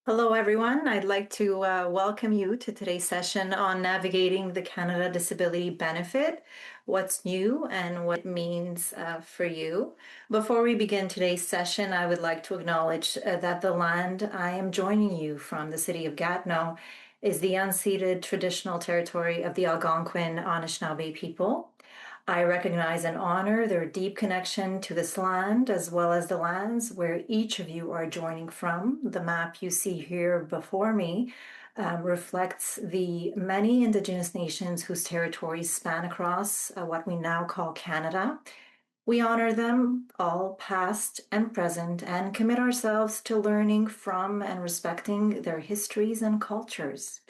Hello, everyone. I'd like to welcome you to today's session on navigating the Canada Disability Benefit, what's new and what it means for you. Before we begin today's session, I would like to acknowledge that the land I am joining you from, the city of Gatineau, is the unceded traditional territory of the Algonquin Anishinaabe people. I recognize and honor their deep connection to this land, as well as the lands where each of you are joining from. The map you see here before me reflects the many Indigenous nations whose territories span across what we now call Canada. We honor them, all past and present, and commit ourselves to learning from and respecting their histories and cultures.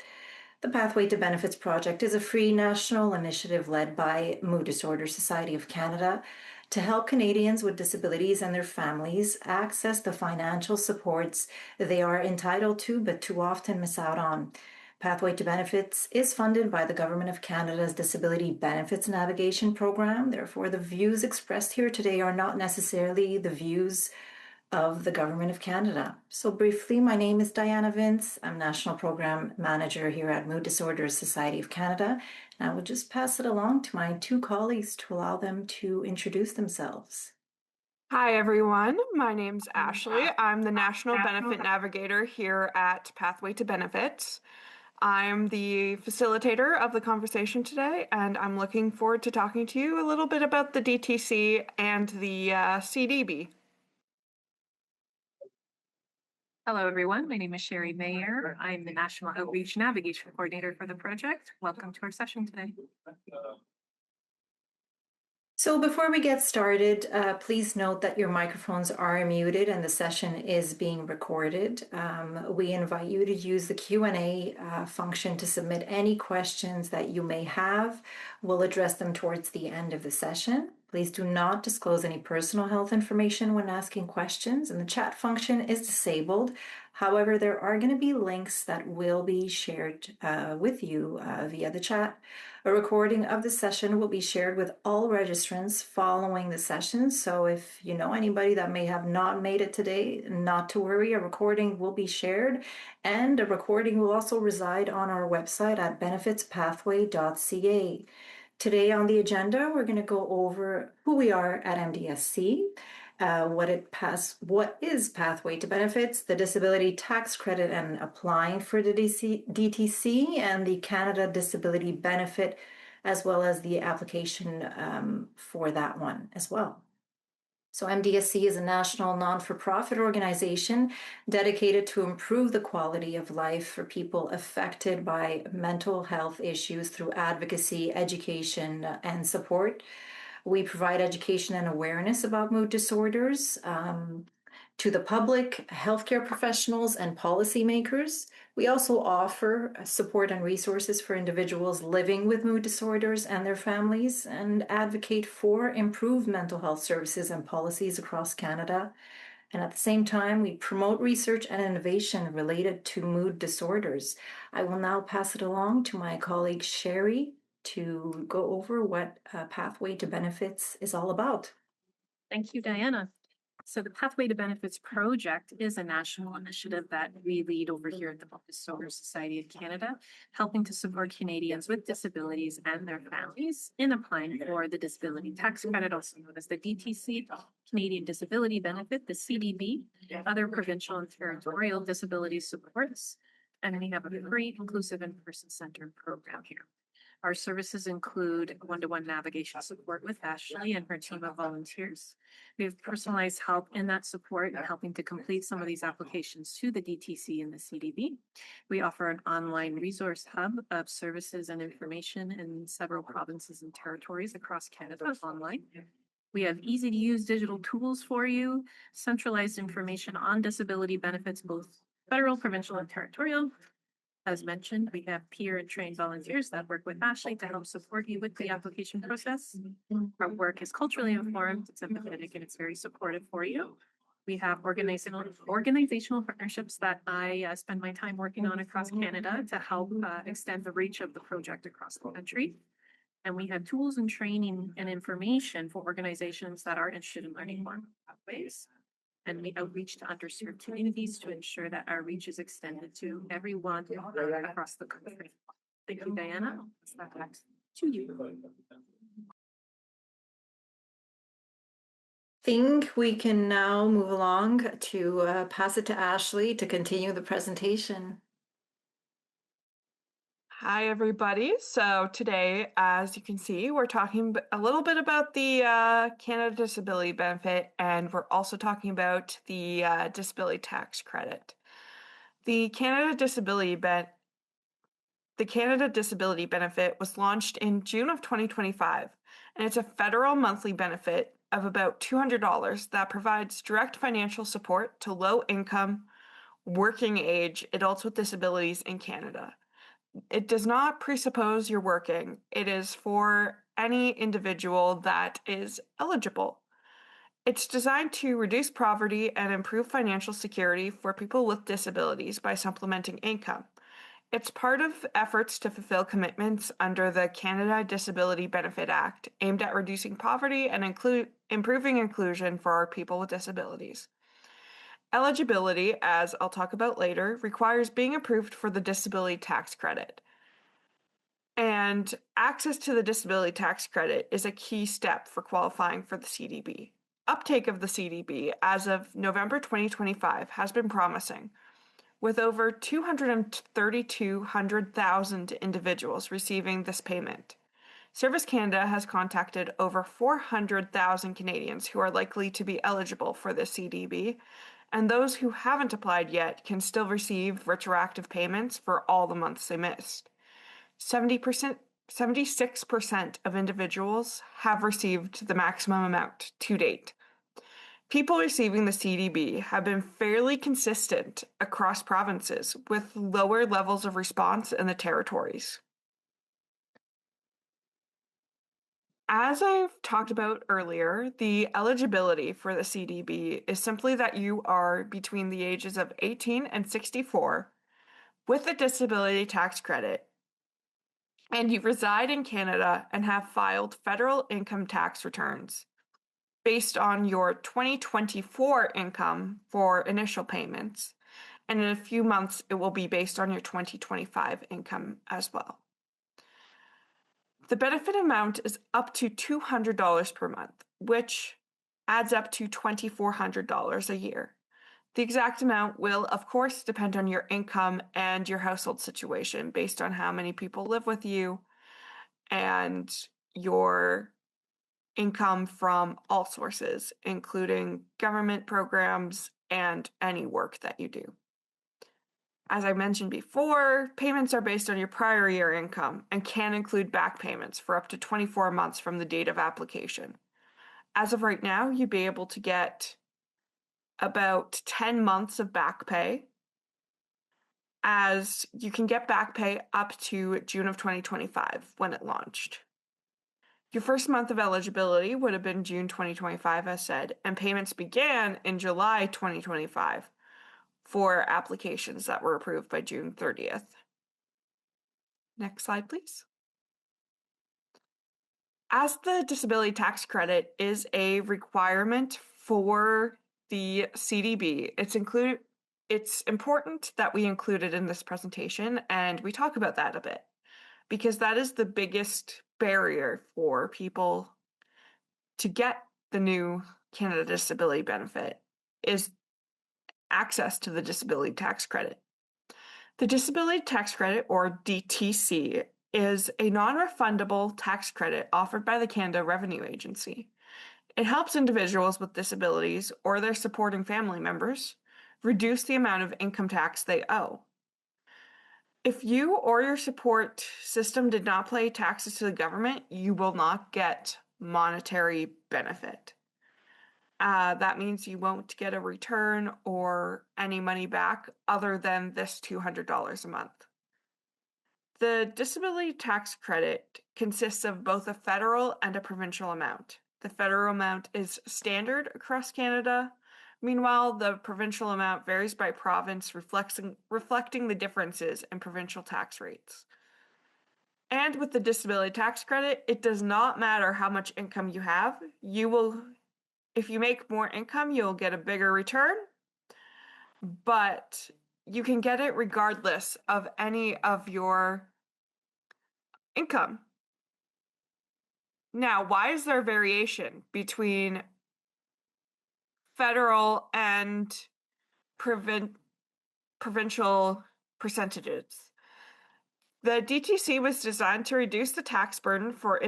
The Pathway to Benefits project is a free national initiative led by Mood Disorder Society of Canada to help Canadians with disabilities and their families access the financial supports they are entitled to but too often miss out on. Pathway to Benefits is funded by the Government of Canada's Disability Benefits Navigation Program. Therefore, the views expressed here today are not necessarily the views of the Government of Canada. So briefly, my name is Diana Vince. I'm National Program Manager here at Mood Disorders Society of Canada. And I will just pass it along to my two colleagues to allow them to introduce themselves. Hi, everyone. My name's Ashley. I'm the National Benefit Navigator here at Pathway to Benefits. I'm the facilitator of the conversation today, and I'm looking forward to talking to you a little bit about the DTC and the CDB. Hello, everyone. My name is Sherry Mayer. I'm the National Outreach Navigation Coordinator for the project. Welcome to our session today. So before we get started, please note that your microphones are muted and the session is being recorded. We invite you to use the Q&A function to submit any questions that you may have. We'll address them towards the end of the session. Please do not disclose any personal health information when asking questions, and the chat function is disabled. However, there are going to be links that will be shared with you via the chat. A recording of the session will be shared with all registrants following the session. So if you know anybody that may have not made it today, not to worry, a recording will be shared, and a recording will also reside on our website at benefitspathway.ca. Today on the agenda, we're going to go over who we are at MDSC, what is Pathway to Benefits, the disability tax credit and applying for the DTC, and the Canada Disability Benefit, as well as the application for that one as well. So MDSC is a national non-for-profit organization dedicated to improve the quality of life for people affected by mental health issues through advocacy, education, and support. We provide education and awareness about mood disorders to the public, healthcare professionals, and policymakers. We also offer support and resources for individuals living with mood disorders and their families, and advocate for improved mental health services and policies across Canada. And at the same time, we promote research and innovation related to mood disorders. I will now pass it along to my colleague Sherry to go over what Pathway to Benefits is all about. Thank you, Diana. So the Pathway to Benefits project is a national initiative that we lead over here at the Mood Disorder Society of Canada, helping to support Canadians with disabilities and their families in applying for the disability tax credit, also known as the DTC, Canadian Disability Benefit, the CDB, other provincial and territorial disability supports, and we have a free, inclusive, and person-centered program here. Our services include one-to-one navigation support with Ashley and her team of volunteers. We have personalized help in that support, helping to complete some of these applications to the DTC and the CDB. We offer an online resource hub of services and information in several provinces and territories across Canada online. We have easy-to-use digital tools for you, centralized information on disability benefits, both federal, provincial, and territorial. As mentioned, we have peer and trained volunteers that work with Ashley to help support you with the application process. Our work is culturally informed, it's empathetic, and it's very supportive for you. We have organizational partnerships that I spend my time working on across Canada to help extend the reach of the project across the country. And we have tools and training and information for organizations that are interested in learning more pathways. and we outreach to underserved communities to ensure that our reach is extended to everyone across the country. Thank you, Diana. I'll pass that back to you. Think we can now move along to pass it to Ashley to continue the presentation. Hi, everybody. So today, as you can see, we're talking a little bit about the Canada Disability Benefit, and we're also talking about the disability tax credit. The Canada Disability Benefit was launched in June of 2025, and it's a federal monthly benefit of about $200 that provides direct financial support to low-income, working-age adults with disabilities in Canada. It does not presuppose you're working. It is for any individual that is eligible. It's designed to reduce poverty and improve financial security for people with disabilities by supplementing income. It's part of efforts to fulfill commitments under the Canada Disability Benefit Act, aimed at reducing poverty and improving inclusion for our people with disabilities. Eligibility, as I'll talk about later, requires being approved for the disability tax credit. And access to the disability tax credit is a key step for qualifying for the CDB. Uptake of the CDB as of November 2025 has been promising, with over 232,000 individuals receiving this payment. Service Canada has contacted over 400,000 Canadians who are likely to be eligible for the CDB, and those who haven't applied yet can still receive retroactive payments for all the months they missed. 76% of individuals have received the maximum amount to date. People receiving the CDB have been fairly consistent across provinces, with lower levels of response in the territories. As I've talked about earlier, the eligibility for the CDB is simply that you are between the ages of 18 and 64 with a disability tax credit, and you reside in Canada and have filed federal income tax returns based on your 2024 income for initial payments, and in a few months it will be based on your 2025 income as well. The benefit amount is up to $200 per month, which adds up to $2,400 a year. The exact amount will, of course, depend on your income and your household situation based on how many people live with you and your income from all sources, including government programs and any work that you do. As I mentioned before, payments are based on your prior year income and can include back payments for up to 24 months from the date of application. As of right now, you'd be able to get about 10 months of back pay, as you can get back pay up to June of 2025 when it launched. Your first month of eligibility would have been June 2025, as said, and payments began in July 2025 for applications that were approved by June 30th. Next slide, please. As the disability tax credit is a requirement for the CDB, it's important that we include it in this presentation, and we talk about that a bit, because that is the biggest barrier for people to get the new Canada Disability Benefit, is access to the disability tax credit. The Disability Tax Credit, or DTC, is a non-refundable tax credit offered by the Canada Revenue Agency. It helps individuals with disabilities or their supporting family members reduce the amount of income tax they owe. If you or your support system did not pay taxes to the government, you will not get monetary benefit. That means you won't get a return or any money back other than this $200 a month. The disability tax credit consists of both a federal and a provincial amount. The federal amount is standard across Canada. Meanwhile, the provincial amount varies by province, reflecting the differences in provincial tax rates. And with the disability tax credit, it does not matter how much income you have. You will If you make more income, you'll get a bigger return, but you can get it regardless of any of your income. Now, why is there variation between federal and provincial percentages? The DTC was designed to reduce the tax burden for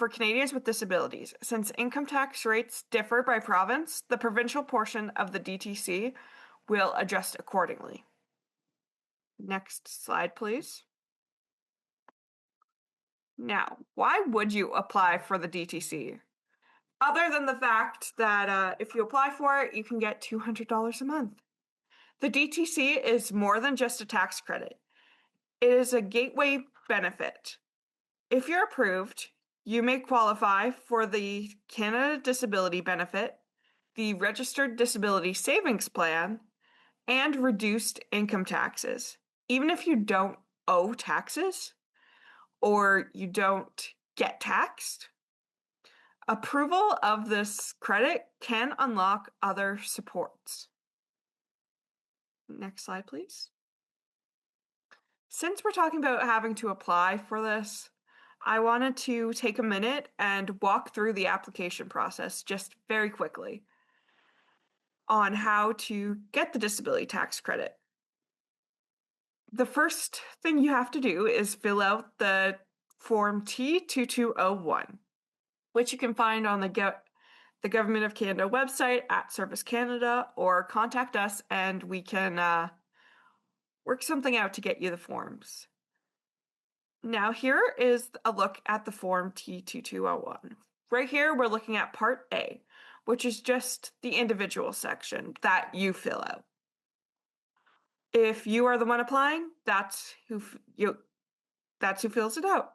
Canadians with disabilities. Since income tax rates differ by province, the provincial portion of the DTC will adjust accordingly. Next slide, please. Now, why would you apply for the DTC? Other than the fact that if you apply for it, you can get $200 a month. The DTC is more than just a tax credit. It is a gateway benefit. If you're approved, you may qualify for the Canada Disability Benefit, the Registered Disability Savings Plan, and reduced income taxes. Even if you don't owe taxes or you don't get taxed, approval of this credit can unlock other supports. Next slide, please. Since we're talking about having to apply for this, I wanted to take a minute and walk through the application process just very quickly on how to get the disability tax credit. The first thing you have to do is fill out the Form T2201, which you can find on the Government of Canada website at Service Canada, or contact us and we can work something out to get you the forms. Now here is a look at the Form T2201. Right here we're looking at Part A, which is just the individual section that you fill out. If you are the one applying, that's who fills it out.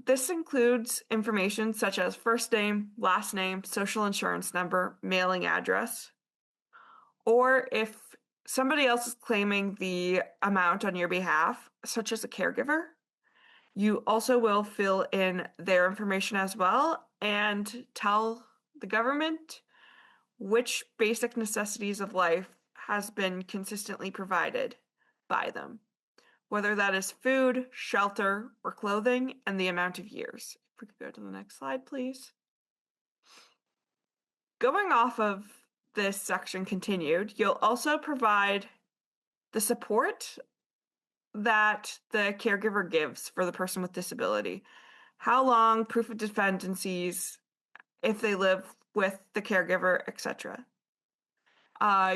This includes information such as first name, last name, social insurance number, mailing address, or if somebody else is claiming the amount on your behalf, such as a caregiver, you also will fill in their information as well and tell the government which basic necessities of life has been consistently provided by them, whether that is food, shelter, or clothing, and the amount of years. If we could go to the next slide, please. Going off of this section continued, you'll also provide the support that the caregiver gives for the person with disability. How long, proof of dependencies, if they live with the caregiver, etc.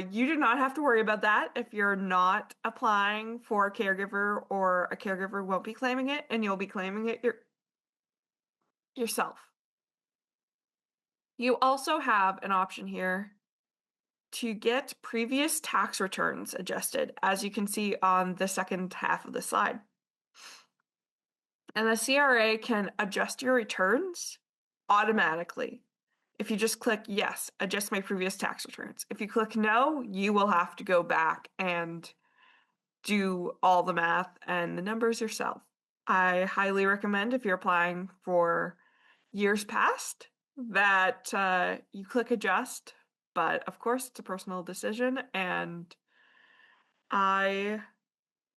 You do not have to worry about that if you're not applying for a caregiver, or a caregiver won't be claiming it and you'll be claiming it yourself. You also have an option here to get previous tax returns adjusted, as you can see on the second half of the slide. And the CRA can adjust your returns automatically. If you just click yes, adjust my previous tax returns. If you click no, you will have to go back and do all the math and the numbers yourself. I highly recommend, if you're applying for years past, that you click adjust, but of course it's a personal decision and I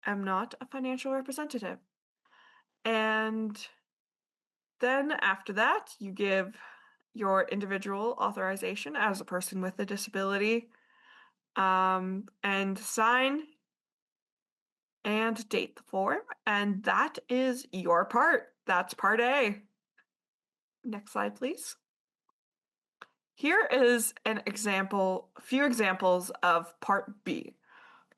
am not a financial representative. And then after that, you give your individual authorization as a person with a disability, and sign and date the form, and that is your part. That's Part A. Next slide, please. Here is a few examples of Part B.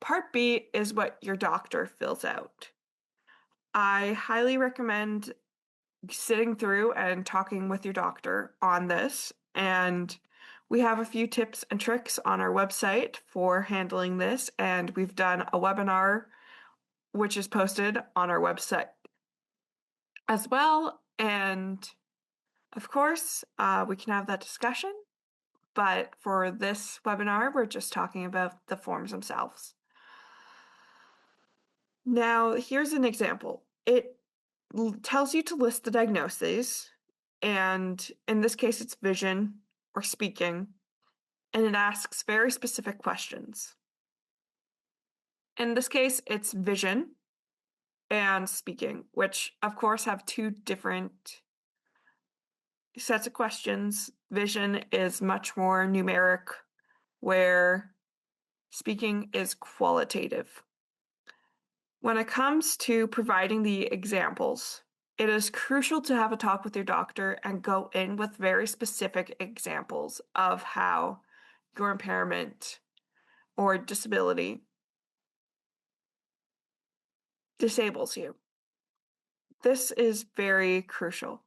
Part B is what your doctor fills out. I highly recommend sitting through and talking with your doctor on this, and we have a few tips and tricks on our website for handling this, and we've done a webinar which is posted on our website as well. And of course, we can have that discussion, but for this webinar, we're just talking about the forms themselves. Now, here's an example. It tells you to list the diagnoses, and in this case, it's vision, or speaking, and it asks very specific questions. In this case, it's vision and speaking, which of course have two different sets of questions. Vision is much more numeric, where speaking is qualitative. When it comes to providing the examples, it is crucial to have a talk with your doctor and go in with very specific examples of how your impairment or disability disables you. This is very crucial.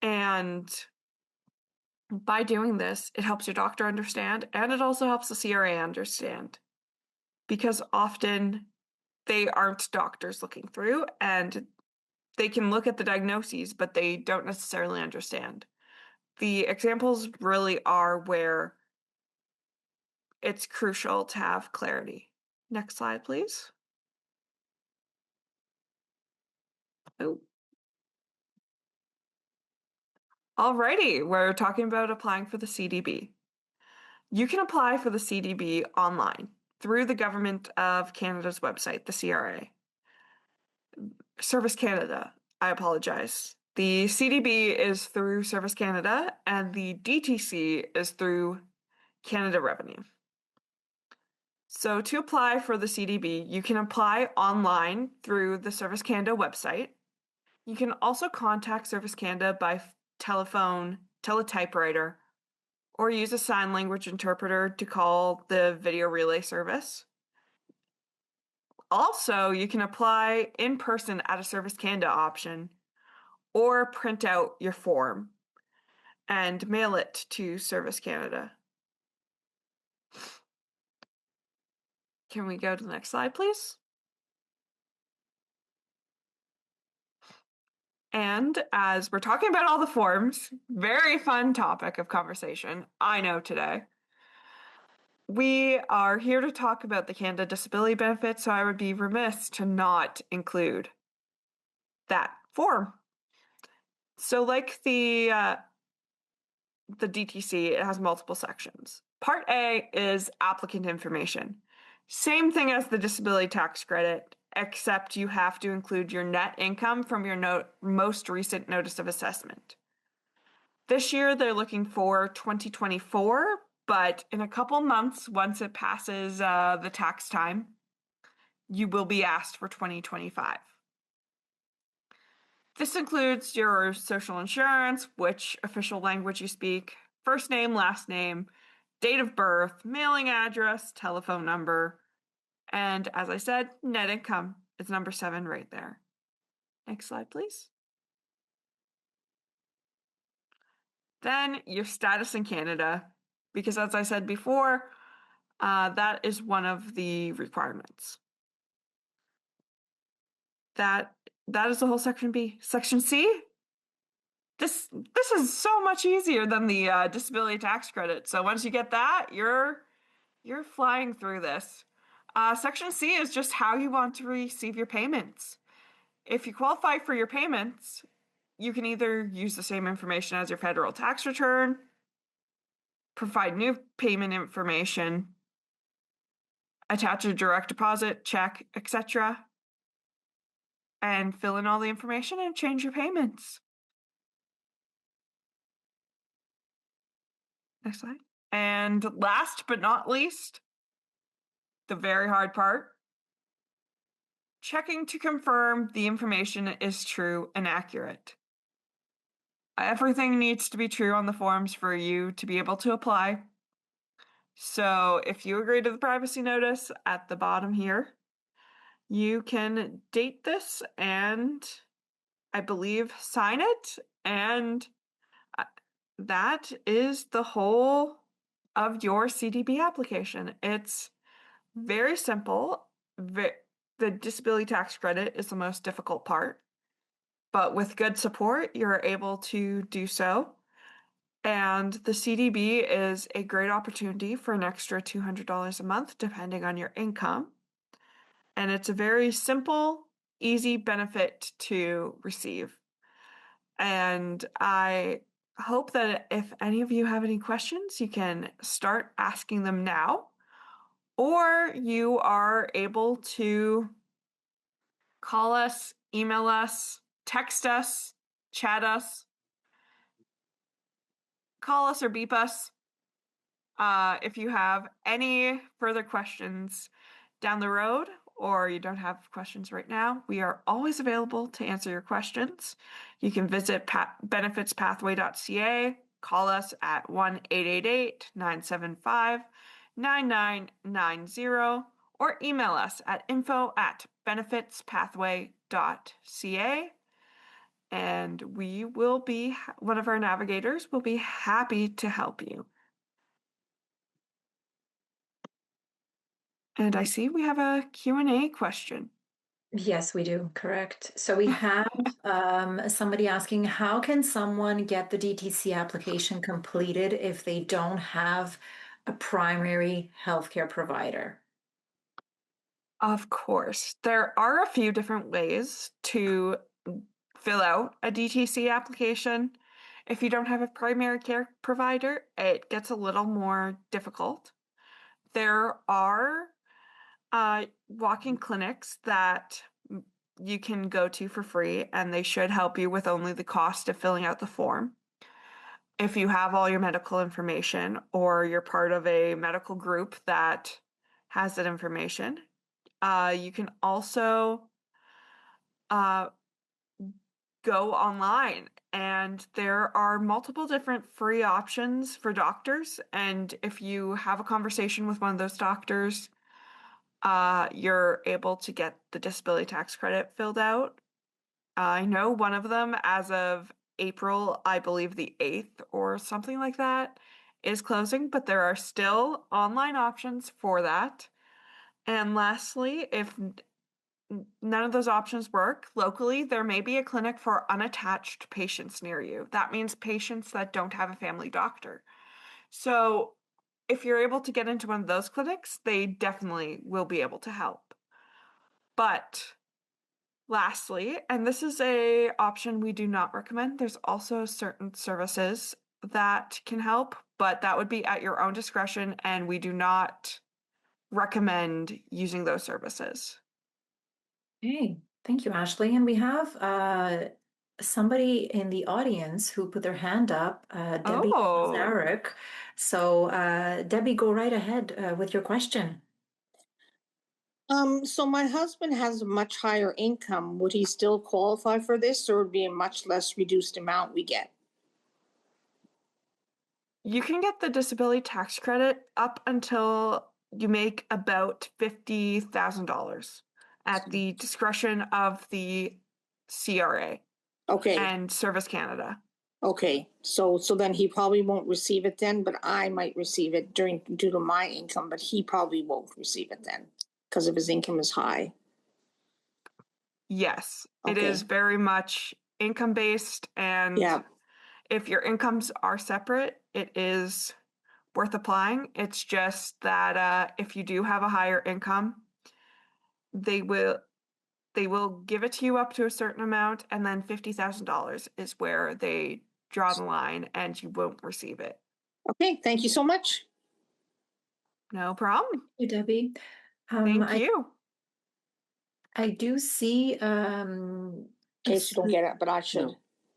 And by doing this, it helps your doctor understand, and it also helps the CRA understand, because often they aren't doctors looking through, and they can look at the diagnoses, but they don't necessarily understand. The examples really are where it's crucial to have clarity. Next slide, please. Oh. Alrighty, we're talking about applying for the CDB. You can apply for the CDB online through the Government of Canada's website, the CRA. Service Canada, I apologize. The CDB is through Service Canada, and the DTC is through Canada Revenue. So to apply for the CDB, you can apply online through the Service Canada website. You can also contact Service Canada by telephone, teletypewriter, or use a sign language interpreter to call the video relay service. Also, you can apply in person at a Service Canada option, or print out your form and mail it to Service Canada. Can we go to the next slide, please? And as we're talking about all the forms, very fun topic of conversation, I know today. We are here to talk about the Canada Disability Benefit, so I would be remiss to not include that form. So like the DTC, it has multiple sections. Part A is applicant information. Same thing as the disability tax credit, except you have to include your net income from your most recent notice of assessment. This year, they're looking for 2024, but in a couple months, once it passes the tax time, you will be asked for 2025. This includes your social insurance, which official language you speak, first name, last name, date of birth, mailing address, telephone number, and as I said, net income is number 7 right there. Next slide, please. Then your status in Canada, because as I said before, that is one of the requirements. That is the whole section B. Section C, this is so much easier than the disability tax credit. So once you get that, you're flying through this. Section C is just how you want to receive your payments. If you qualify for your payments, you can either use the same information as your federal tax return, provide new payment information, attach a direct deposit, check, etc., and fill in all the information and change your payments. Next slide. And last but not least, the very hard part, checking to confirm the information is true and accurate. Everything needs to be true on the forms for you to be able to apply. So if you agree to the privacy notice at the bottom here, you can date this and I believe sign it, and that is the whole of your CDB application. It's very simple. The disability tax credit is the most difficult part, but with good support, you're able to do so. And the CDB is a great opportunity for an extra $200 a month, depending on your income. And it's a very simple, easy benefit to receive. And I hope that if any of you have any questions, you can start asking them now, or you are able to call us, email us, text us, chat us, call us or beep us. If you have any further questions down the road, or you don't have questions right now, we are always available to answer your questions. You can visit benefitspathway.ca, call us at 1-888-975-9990, or email us at info@benefitspathway.ca. And one of our navigators will be happy to help you. And I see we have a Q&A question. Yes, we do. Correct. So we have somebody asking, how can someone get the DTC application completed if they don't have a primary healthcare provider? Of course, there are a few different ways to fill out a DTC application. If you don't have a primary care provider, it gets a little more difficult. There are walk-in clinics that you can go to for free, and they should help you with only the cost of filling out the form. If you have all your medical information, or you're part of a medical group that has that information, you can also go online, and there are multiple different free options for doctors. And if you have a conversation with one of those doctors, you're able to get the disability tax credit filled out. I know one of them, as of April, I believe the 8th or something like that, is closing, but there are still online options for that. And lastly, if none of those options work locally, there may be a clinic for unattached patients near you. That means patients that don't have a family doctor. So if you're able to get into one of those clinics, they definitely will be able to help. But lastly, and this is a option we do not recommend, there's also certain services that can help, but that would be at your own discretion, and we do not recommend using those services. Okay, thank you, Ashley. And we have somebody in the audience who put their hand up, Debbie Oh, Zarek. So, Debbie, go right ahead with your question. So my husband has a much higher income. Would he still qualify for this, or would it be a much less reduced amount we get? you can get the disability tax credit up until you make about $50,000 at the discretion of the CRA Okay, and Service Canada. okay. So then he probably won't receive it then, but I might receive it due to my income, but he probably won't receive it then because of his income is high. Yes, it Okay. is very much income based, and Yeah. if your incomes are separate, it is worth applying. It's just that if you do have a higher income, they will give it to you up to a certain amount, and then $50,000 is where they draw the line, and you won't receive it. Okay. Thank you so much. No problem. Thank you, Debbie. Thank you. I do see In case you don't get it, but I should. No.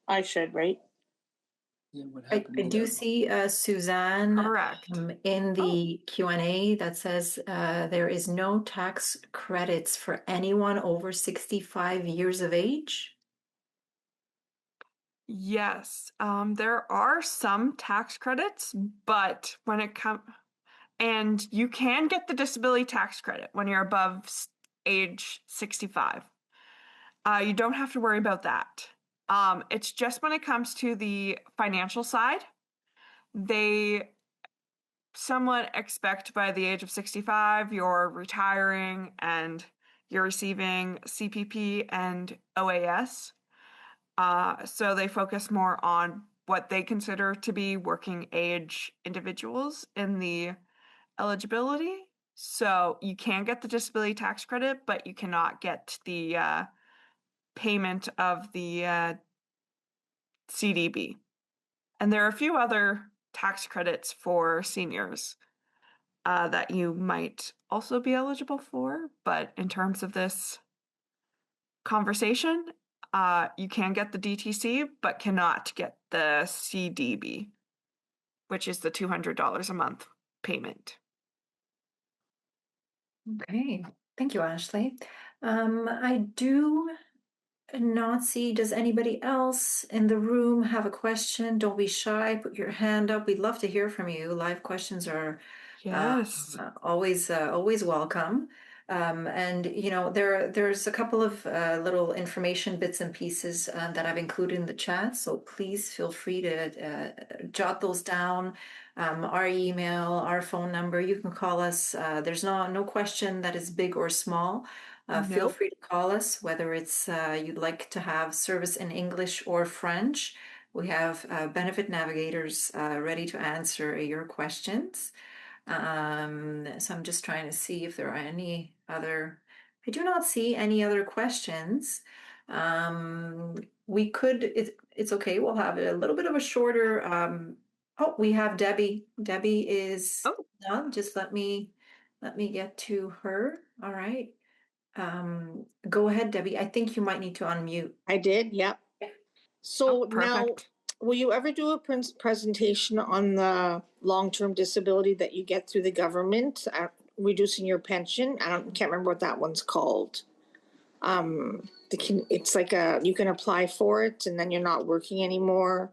I should, right? Yeah, what I happened with do that? see Suzanne Correct. in the Q&A that says there is no tax credits for anyone over 65 years of age. Yes, there are some tax credits, but when it comes, and you can get the disability tax credit when you're above age 65. You don't have to worry about that. It's just when it comes to the financial side, they somewhat expect by the age of 65, you're retiring and you're receiving CPP and OAS. So they focus more on what they consider to be working age individuals in the eligibility. So you can get the disability tax credit, but you cannot get the payment of the CDB. And there are a few other tax credits for seniors that you might also be eligible for. But in terms of this conversation, you can get the DTC, but cannot get the CDB, which is the $200 a month payment. Okay, thank you, Ashley. I do not see, does anybody else in the room have a question? Don't be shy, put your hand up. We'd love to hear from you. Live questions are Yes. always welcome. And you know, there's a couple of little information bits and pieces that I've included in the chat. So please feel free to jot those down. Our email, our phone number. You can call us. There's no question that is big or small. Feel Nope. free to call us, whether it's you'd like to have service in English or French. We have benefit navigators ready to answer your questions. So I'm just trying to see if there are any other. I do not see any other questions. We could. It's okay. We'll have a little bit of a shorter. Oh, we have Debbie. Debbie is Oh, done. Just let me get to her. All right. Go ahead, Debbie. I think you might need to unmute. I did, yep. Yeah. So now, perfect. will you ever do a presentation on the long-term disability that you get through the government, reducing your pension? Can't remember what that one's called. It's like you can apply for it and then you're not working anymore.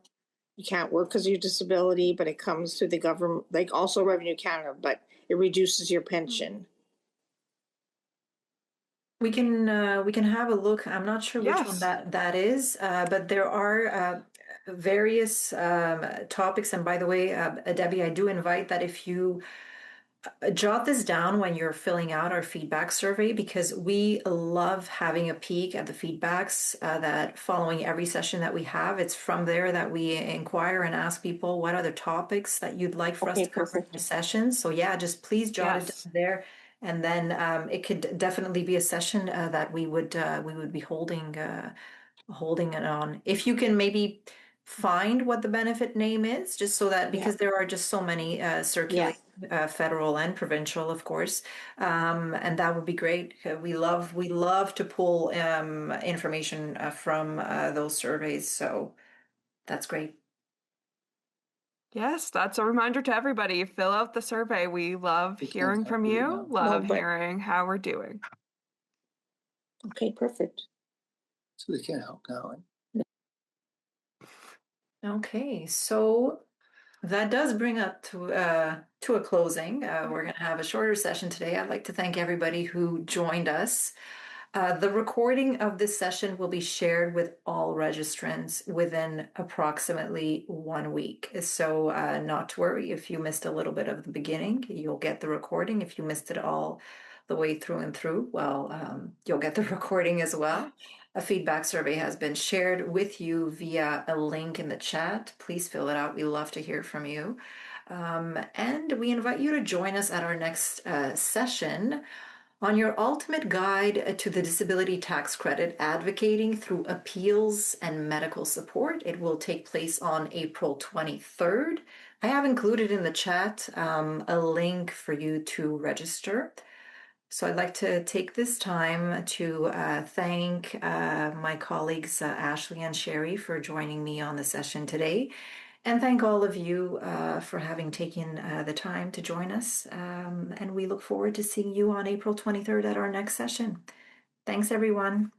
You can't work because of your disability, but it comes through the government, like also Revenue Canada, but it reduces your pension. We can have a look. I'm not sure which one Yes. that is, but there are various topics. And by the way, Debbie, I do invite that if you jot this down when you're filling out our feedback survey, because we love having a peek at the feedbacks that following every session that we have. It's from there that we inquire and ask people what other topics that you'd like for us Okay, to cover in perfect. the session. So yeah, just please jot it Yes. down there. And then it could definitely be a session that we would be holding it on. If you can maybe find what the benefit name is, just so that Yeah, because there are just so many yeah. circulating, federal and provincial, of course, and that would be great. We love to pull information from those surveys, so that's great. Yes, that's a reminder to everybody. Fill out the survey. We love hearing from you, No, love but hearing how we're doing. okay, perfect. So we can help now. Okay, so that does bring up to a closing. We're going to have a shorter session today. I'd like to thank everybody who joined us. The recording of this session will be shared with all registrants within approximately 1 week. So not to worry if you missed a little bit of the beginning, you'll get the recording. If you missed it all the way through and through, well, you'll get the recording as well. A feedback survey has been shared with you via a link in the chat. Please fill it out. We love to hear from you. And we invite you to join us at our next session on your ultimate guide to the disability tax credit, advocating through appeals and medical support. It will take place on April 23rd. I have included in the chat a link for you to register. So I'd like to take this time to thank my colleagues Ashley and Sherry for joining me on the session today. And thank all of you for having taken the time to join us. And we look forward to seeing you on April 23rd at our next session. Thanks, everyone.